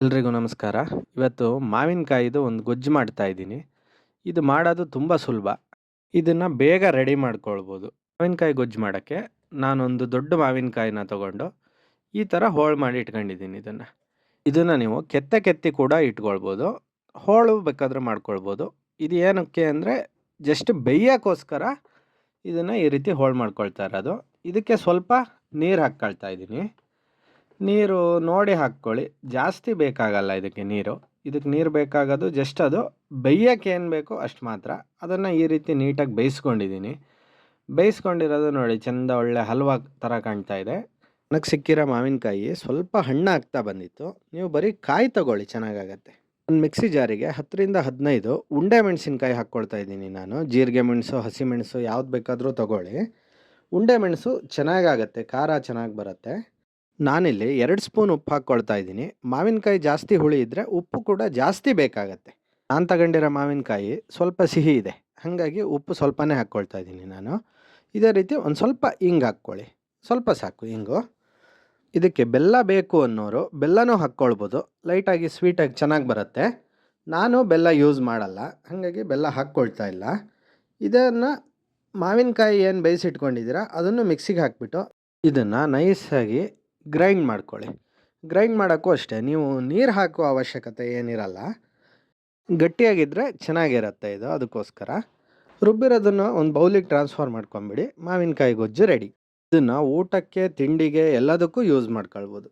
ಎಲ್ರಿಗೂ ನಮಸ್ಕಾರ. ಇವತ್ತು ಮಾವಿನಕಾಯಿದು ಒಂದು ಗೊಜ್ಜು ಮಾಡ್ತಾ ಇದ್ದೀನಿ. ಇದು ಮಾಡೋದು ತುಂಬ ಸುಲಭ. ಇದನ್ನು ಬೇಗ ರೆಡಿ ಮಾಡ್ಕೊಳ್ಬೋದು. ಮಾವಿನಕಾಯಿ ಗೊಜ್ಜು ಮಾಡೋಕ್ಕೆ ನಾನೊಂದು ದೊಡ್ಡ ಮಾವಿನಕಾಯಿನ ತಗೊಂಡು ಈ ಥರ ಹೋಳು ಮಾಡಿ ಇಟ್ಕೊಂಡಿದ್ದೀನಿ ಇದನ್ನು. ಇದನ್ನು ನೀವು ಕೆತ್ತಿ ಕೆತ್ತಿ ಕೂಡ ಇಟ್ಕೊಳ್ಬೋದು. ಹೋಳು ಬೇಕಾದ್ರೆ ಮಾಡ್ಕೊಳ್ಬೋದು. ಇದು ಏನಕ್ಕೆ ಅಂದರೆ ಜಸ್ಟ್ ಬೇಯೋಕ್ಕೋಸ್ಕರ ಇದನ್ನು ಈ ರೀತಿ ಹೋಳು ಮಾಡ್ಕೊಳ್ತಾ ಇರೋದು. ಇದಕ್ಕೆ ಸ್ವಲ್ಪ ನೀರು ಹಾಕ್ಕೊಳ್ತಾ ಇದ್ದೀನಿ. ನೀರು ನೋಡಿ ಹಾಕ್ಕೊಳ್ಳಿ, ಜಾಸ್ತಿ ಬೇಕಾಗಲ್ಲ ಇದಕ್ಕೆ ನೀರು. ಇದಕ್ಕೆ ನೀರು ಬೇಕಾಗೋದು ಜಸ್ಟ್ ಅದು ಬೇಯೋಕ್ಕೆ ಏನು ಬೇಕೋ ಅಷ್ಟು ಮಾತ್ರ. ಅದನ್ನು ಈ ರೀತಿ ನೀಟಾಗಿ ಬೇಯಿಸ್ಕೊಂಡಿದ್ದೀನಿ. ಬೇಯಿಸ್ಕೊಂಡಿರೋದು ನೋಡಿ ಚೆಂದ ಒಳ್ಳೆ ಹಲ್ವಾ ಥರ ಕಾಣ್ತಾ ಇದೆ. ನನಗೆ ಸಿಕ್ಕಿರೋ ಮಾವಿನಕಾಯಿ ಸ್ವಲ್ಪ ಹಣ್ಣಾಗ್ತಾ ಬಂದಿತ್ತು. ನೀವು ಬರೀ ಕಾಯಿ ತಗೊಳ್ಳಿ, ಚೆನ್ನಾಗಾಗತ್ತೆ. ಒಂದು ಮಿಕ್ಸಿ ಜಾರಿಗೆ 10ರಿಂದ 15 ಉಂಡೆ ಮೆಣಸಿನ್ಕಾಯಿ ಹಾಕ್ಕೊಳ್ತಾ ಇದ್ದೀನಿ ನಾನು. ಜೀರಿಗೆ ಮೆಣಸು, ಹಸಿಮೆಣಸು ಯಾವ್ದು ಬೇಕಾದರೂ ತಗೊಳ್ಳಿ. ಉಂಡೆ ಮೆಣಸು ಚೆನ್ನಾಗಾಗತ್ತೆ, ಖಾರ ಚೆನ್ನಾಗಿ ಬರುತ್ತೆ. ನಾನಿಲ್ಲಿ 2 ಸ್ಪೂನ್ ಉಪ್ಪು ಹಾಕ್ಕೊಳ್ತಾ ಇದ್ದೀನಿ. ಮಾವಿನಕಾಯಿ ಜಾಸ್ತಿ ಹುಳಿ ಇದ್ದರೆ ಉಪ್ಪು ಕೂಡ ಜಾಸ್ತಿ ಬೇಕಾಗತ್ತೆ. ನಾನು ತಗೊಂಡಿರೋ ಮಾವಿನಕಾಯಿ ಸ್ವಲ್ಪ ಸಿಹಿ ಇದೆ, ಹಾಗಾಗಿ ಉಪ್ಪು ಸ್ವಲ್ಪನೇ ಹಾಕ್ಕೊಳ್ತಾ ಇದ್ದೀನಿ ನಾನು. ಇದೇ ರೀತಿ ಒಂದು ಸ್ವಲ್ಪ ಹಿಂಗೆ ಹಾಕ್ಕೊಳ್ಳಿ, ಸ್ವಲ್ಪ ಸಾಕು ಹಿಂಗು. ಇದಕ್ಕೆ ಬೆಲ್ಲ ಬೇಕು ಅನ್ನೋರು ಬೆಲ್ಲನೂ ಹಾಕ್ಕೊಳ್ಬೋದು, ಲೈಟಾಗಿ ಸ್ವೀಟಾಗಿ ಚೆನ್ನಾಗಿ ಬರುತ್ತೆ. ನಾನು ಬೆಲ್ಲ ಯೂಸ್ ಮಾಡಲ್ಲ, ಹಾಗಾಗಿ ಬೆಲ್ಲ ಹಾಕ್ಕೊಳ್ತಾ ಇಲ್ಲ. ಇದನ್ನು ಮಾವಿನಕಾಯಿ ಏನು ಬೇಯಿಸಿಟ್ಕೊಂಡಿದ್ದೀರಾ ಅದನ್ನು ಮಿಕ್ಸಿಗೆ ಹಾಕ್ಬಿಟ್ಟು ಇದನ್ನು ನೈಸಾಗಿ ಗ್ರೈಂಡ್ ಮಾಡ್ಕೊಳ್ಳಿ. ಗ್ರೈಂಡ್ ಮಾಡೋಕ್ಕೂ ಅಷ್ಟೇ, ನೀವು ನೀರು ಹಾಕುವ ಅವಶ್ಯಕತೆ ಏನಿರಲ್ಲ. ಗಟ್ಟಿಯಾಗಿದ್ದರೆ ಚೆನ್ನಾಗಿರುತ್ತೆ ಇದು, ಅದಕ್ಕೋಸ್ಕರ. ರುಬ್ಬಿರೋದನ್ನು ಒಂದು ಬೌಲಿಗೆ ಟ್ರಾನ್ಸ್ಫರ್ ಮಾಡ್ಕೊಂಬಿಡಿ. ಮಾವಿನಕಾಯಿ ಗೊಜ್ಜು ರೆಡಿ. ಇದನ್ನು ಊಟಕ್ಕೆ, ತಿಂಡಿಗೆ ಎಲ್ಲದಕ್ಕೂ ಯೂಸ್ ಮಾಡ್ಕೊಳ್ಬೋದು.